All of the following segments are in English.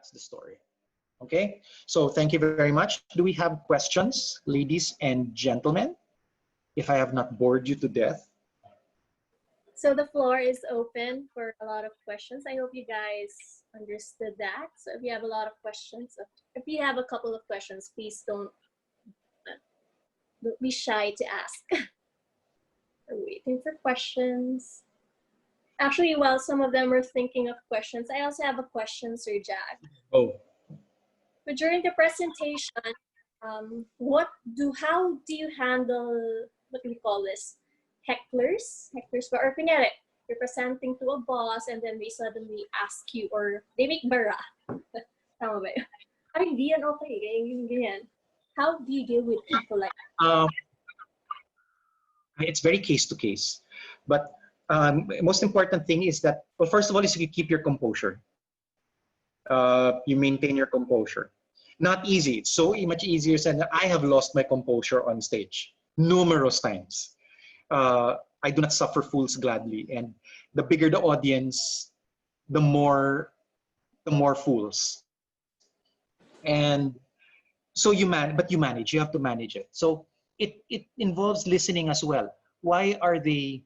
That's the story. Okay, so thank you very much. Do we have questions, ladies and gentlemen? If I have not bored you to death. So the floor is open for a lot of questions. I hope you guys understood that. So if you have a lot of questions, if you have a couple of questions, please don't be shy to ask. We're waiting for questions. Actually, while some of them are thinking of questions, I also have a question, Sir Jag. Oh. But during the presentation, how do you handle, what do we call this? Hecklers, or kunyari, you're presenting to a boss and then they suddenly ask you, or they make bara. Tama ba yun? Ay, hindi yan okay. Ganyan. How do you deal with people like that? It's very case to case. But most important thing is that, well, first of all, is you keep your composure. You maintain your composure. Not easy. It's so much easier said. I have lost my composure on stage numerous times. I do not suffer fools gladly, and the bigger the audience, the more fools. And so you manage. You have to manage it. So it involves listening as well. What are they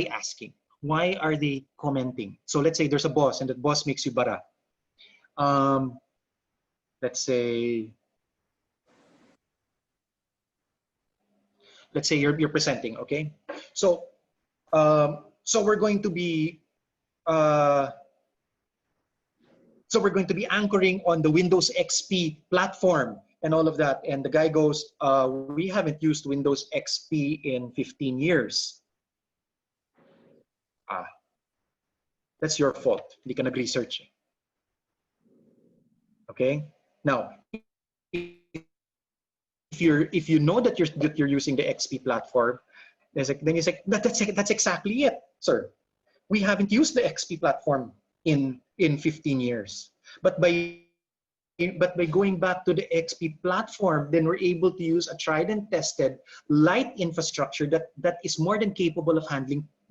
asking? Why are they commenting? So let's say there's a boss, and the boss makes you bara. Let's say you're presenting, okay? So we're going to be anchoring on the Windows XP platform and all of that. And the guy goes, we haven't used Windows XP in 15 years. That's your fault. Hindi ka nag-research. Okay? Now, if you know that you're using the XP platform, then you say that's exactly it, sir. We haven't used the XP platform in 15 years. But by going back to the XP platform, then we're able to use a tried and tested light infrastructure that is more than capable of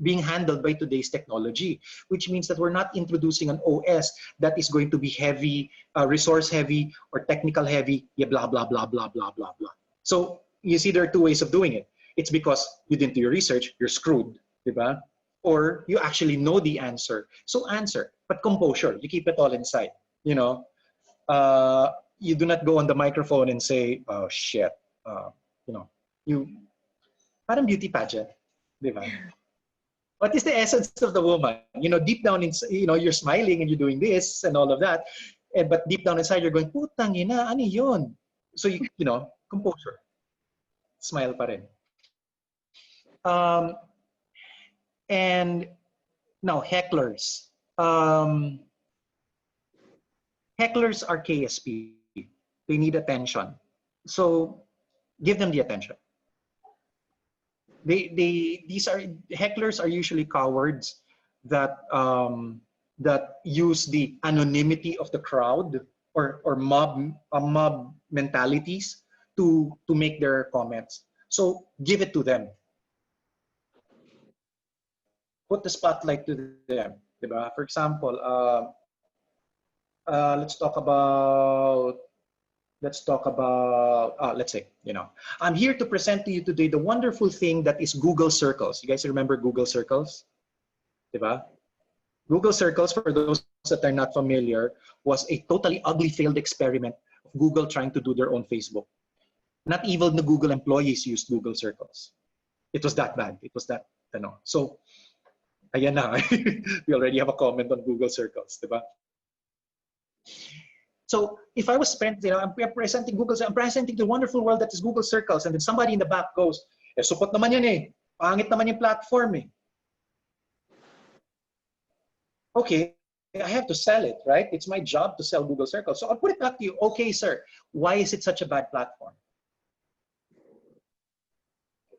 being handled by today's technology, which means that we're not introducing an OS that is going to be heavy, resource heavy, or technical heavy, blah, blah, blah, blah, blah, blah, blah. So you see there are two ways of doing it. It's because you didn't do your research, you're screwed, diba? Or you actually know the answer. So answer, but composure, you keep it all inside, you know? You do not go on the microphone and say, oh shit, you know, parang beauty pageant, diba? What is the essence of the woman? You know, deep down, you're smiling and you're doing this and all of that. But deep down inside, you're going, putang ina, ano yun? So, you know, composure. Smile pa rin. And now, hecklers. Hecklers are KSP. They need attention. So, give them the attention. Hecklers are usually cowards that use the anonymity of the crowd or mob mentalities to make their comments. So give it to them. Put the spotlight to them. Diba? For example, let's say, you know, I'm here to present to you today the wonderful thing that is Google Circles. You guys remember Google Circles? Diba? Google Circles, for those that are not familiar, was a totally ugly failed experiment of Google trying to do their own Facebook. Not even the Google employees used Google Circles. It was that bad. It was that, you know. So, ayan na. We already have a comment on Google Circles, diba? So if I was spent, you know, I'm presenting I'm presenting the wonderful world that is Google Circles, and then somebody in the back goes, support naman yan eh. Pangit naman yung platform eh. Okay, I have to sell it, right? It's my job to sell Google Circles. So I'll put it back to you. Okay, sir, why is it such a bad platform?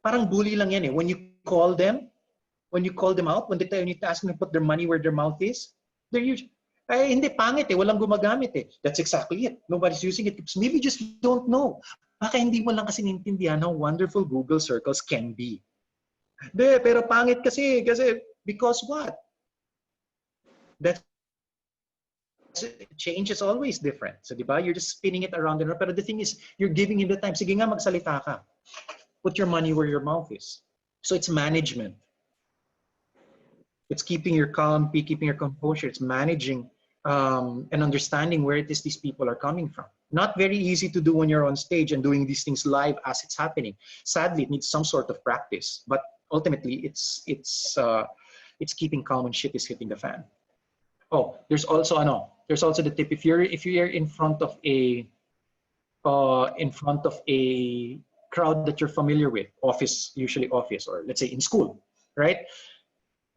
Parang bully lang yan eh. When you call them out, when you ask them to put their money where their mouth is, they're usually, ay, hindi, pangit eh, walang gumagamit eh. That's exactly it. Nobody's using it. Maybe you just don't know. Baka hindi mo lang kasi nintindihan how wonderful Google Circles can be. Pero pangit kasi, because what? That's change is always different. So, di ba? You're just spinning it around and around. But the thing is, you're giving him the time. Sige nga, magsalita ka. Put your money where your mouth is. So it's management. It's keeping your calm, keeping your composure. It's managing and understanding where it is these people are coming from. Not very easy to do when you're on stage and doing these things live as it's happening. Sadly, it needs some sort of practice. But ultimately, it's keeping calm when shit is hitting the fan. Oh, there's also the tip. If you're in front of a crowd that you're familiar with, usually office, or let's say in school, right?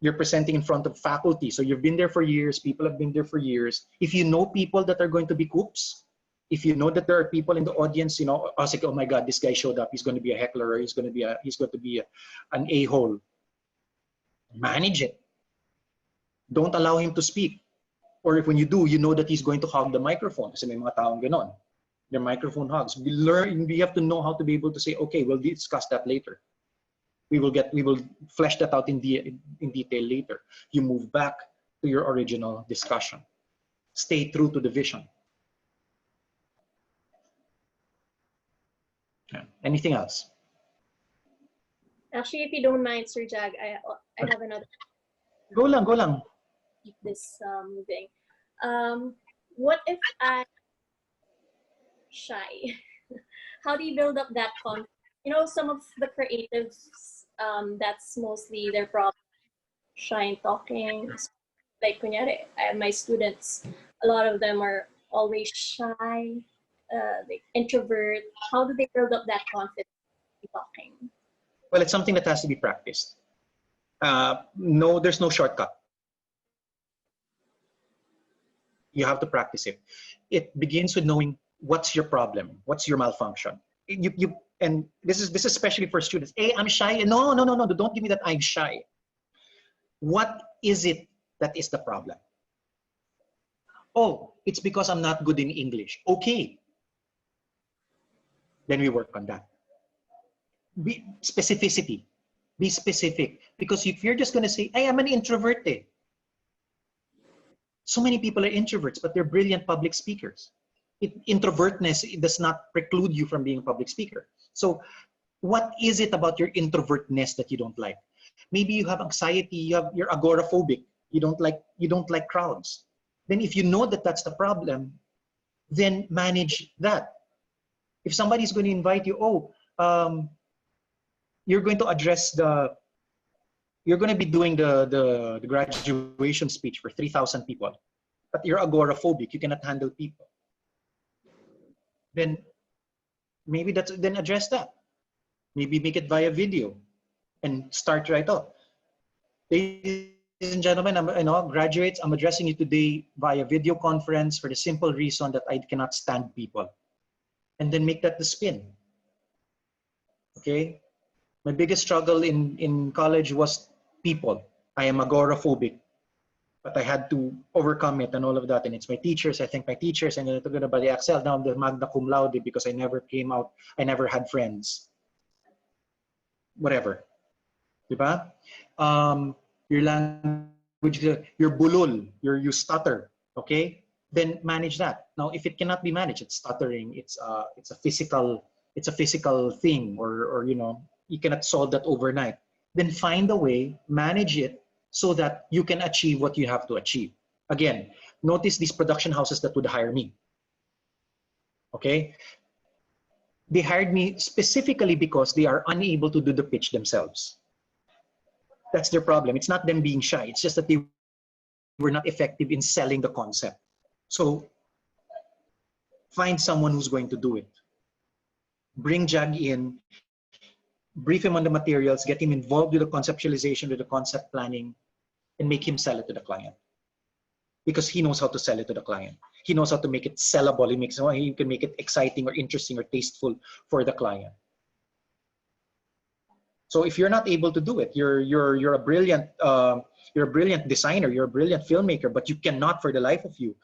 You're presenting in front of faculty. So you've been there for years, people have been there for years. If you know people that are going to be coops, if you know that there are people in the audience, you know, I was like, oh my God, this guy showed up, he's going to be a heckler, or he's going to be an a-hole. Manage it. Don't allow him to speak. Or if when you do, you know that he's going to hog the microphone. Kasi may mga taong ganon. Their microphone hogs. We have to know how to be able to say, okay, we'll discuss that later. We will flesh that out in detail later. You move back to your original discussion. Stay true to the vision. Yeah. Anything else? Actually, if you don't mind, Sir Jag, I have another. Go lang. Keep this moving. What if I'm shy? How do you build up that confidence? You know, some of the creatives, that's mostly their problem. Shy in talking. Like, kunyari, my students, a lot of them are always shy, like introvert. How do they build up that confidence in talking? Well, it's something that has to be practiced. No, there's no shortcut. You have to practice it. It begins with knowing what's your problem, what's your malfunction. And this is especially for students. Hey, I'm shy. No, don't give me that I'm shy. What is it that is the problem? Oh, it's because I'm not good in English. Okay. Then we work on that. Specificity. Be specific. Because if you're just going to say, hey, I'm an introvert. So many people are introverts, but they're brilliant public speakers. Introvertness, it does not preclude you from being a public speaker. So what is it about your introvertness that you don't like? Maybe you have anxiety, you're agoraphobic, you don't like crowds. Then if you know that that's the problem, then manage that. If somebody's going to invite you, you're going to address you're going to be doing the graduation speech for 3,000 people, but you're agoraphobic, you cannot handle people. Then maybe then address that. Maybe make it via video and start right off. Ladies and gentlemen, graduates, I'm addressing you today via video conference for the simple reason that I cannot stand people. And then make that the spin. Okay? My biggest struggle in college was people. I am agoraphobic, but I had to overcome it and all of that. And it's my teachers. I thank my teachers. And ito gonna ba the excel. Now I'm the magna cum laude because I never came out. I never had friends. Whatever. Diba? Your language, your bulol, you stutter. Okay? Then manage that. Now, if it cannot be managed, it's stuttering. It's a physical thing, or you cannot solve that overnight. Then find a way, manage it so that you can achieve what you have to achieve. Again, notice these production houses that would hire me. Okay? They hired me specifically because they are unable to do the pitch themselves. That's their problem. It's not them being shy. It's just that they were not effective in selling the concept. So find someone who's going to do it. Bring Jag in, brief him on the materials, get him involved with the conceptualization, with the concept planning, and make him sell it to the client. Because he knows how to sell it to the client. He knows how to make it sellable. He can make it exciting or interesting or tasteful for the client. So if you're not able to do it, you're a brilliant designer, you're a brilliant filmmaker, but you cannot for the life of you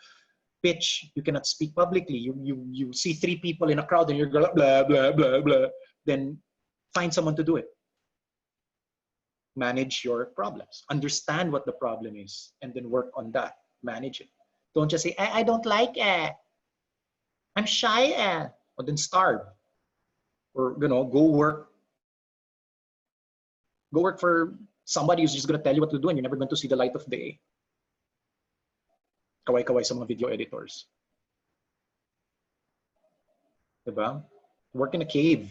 pitch. You cannot speak publicly. You see 3 people in a crowd and you're blah blah blah blah. Then find someone to do it. Manage your problems. Understand what the problem is, and then work on that. Manage it. Don't just say, I don't like it. I'm shy. Or then starve. Or, go work. Go work for somebody who's just going to tell you what to do and you're never going to see the light of day. Kaway-kaway sa mga video editors. Diba? Work in a cave.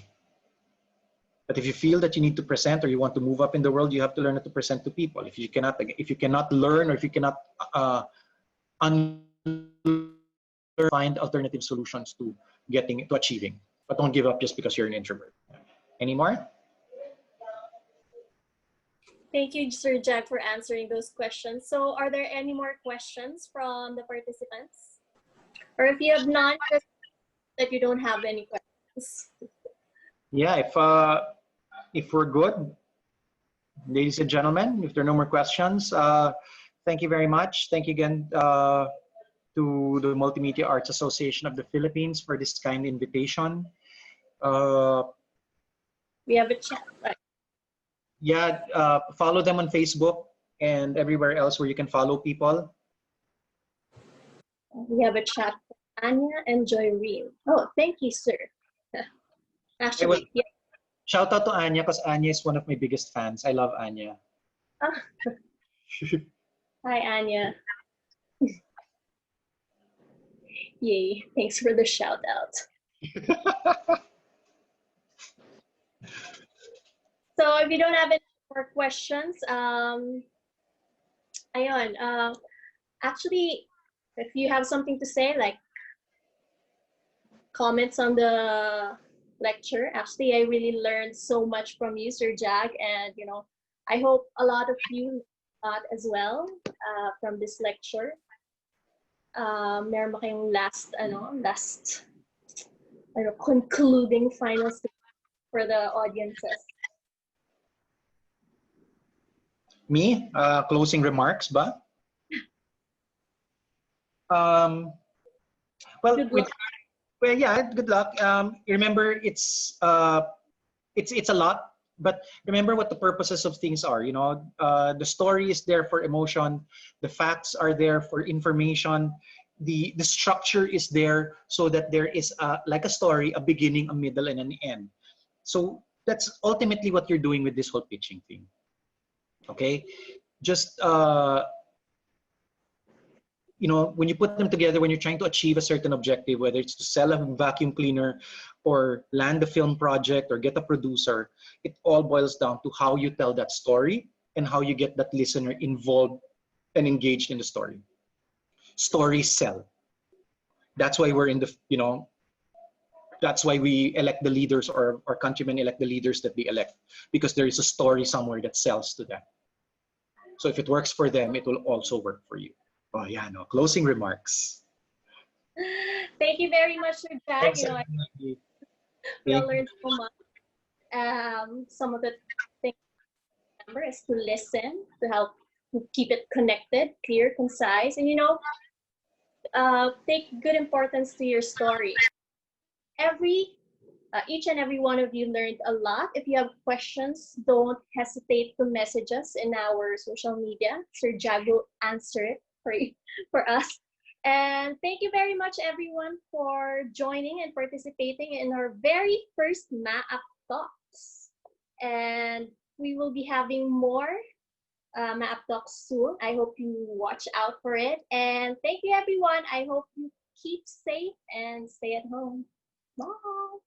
But if you feel that you need to present or you want to move up in the world, you have to learn how to present to people. If you cannot learn or if you cannot find alternative solutions to achieving. But don't give up just because you're an introvert. Any more? Thank you, Sir Jag, for answering those questions. So are there any more questions from the participants? Or if you have none, just that you don't have any questions. Yeah, if we're good, ladies and gentlemen, if there are no more questions, thank you very much. Thank you again to the Multimedia Arts Association of the Philippines for this kind invitation. We have a chat. Right? Yeah, follow them on Facebook and everywhere else where you can follow people. We have a chat for Anya and Joyreen. Oh, thank you, sir. Actually, yeah. Shout out to Anya because Anya is one of my biggest fans. I love Anya. Hi, Anya. Yay, thanks for the shout out. So if you don't have any more questions, actually, if you have something to say, like comments on the lecture, actually, I really learned so much from you, Sir Jag, and I hope a lot of you got as well from this lecture. Meron ba kayong last concluding final for the audiences? Me? Closing remarks ba? Well, yeah, good luck. Remember, it's a lot, but remember what the purposes of things are. The story is there for emotion. The facts are there for information. The structure is there so that there is like a story, a beginning, a middle, and an end. So that's ultimately what you're doing with this whole pitching thing. Okay, just when you put them together, when you're trying to achieve a certain objective, whether it's to sell a vacuum cleaner or land a film project or get a producer, it all boils down to how you tell that story and how you get that listener involved and engaged in the story. Stories sell. That's why we're in the, that's why we elect the leaders, or our countrymen elect the leaders that they elect, because there is a story somewhere that sells to them. So if it works for them, it will also work for you. Oh yeah, no. Closing remarks. Thank you very much, Sir Jag. We all learned so much. Some of the things to remember is to listen, to help keep it connected, clear, concise, and take good importance to your story. Each and every one of you learned a lot. If you have questions, don't hesitate to message us in our social media. Sir Jag will answer it for us. And thank you very much, everyone, for joining and participating in our very first MMAAP Talks. And we will be having more MMAAP Talks soon. I hope you watch out for it. And thank you, everyone. I hope you keep safe and stay at home. Bye.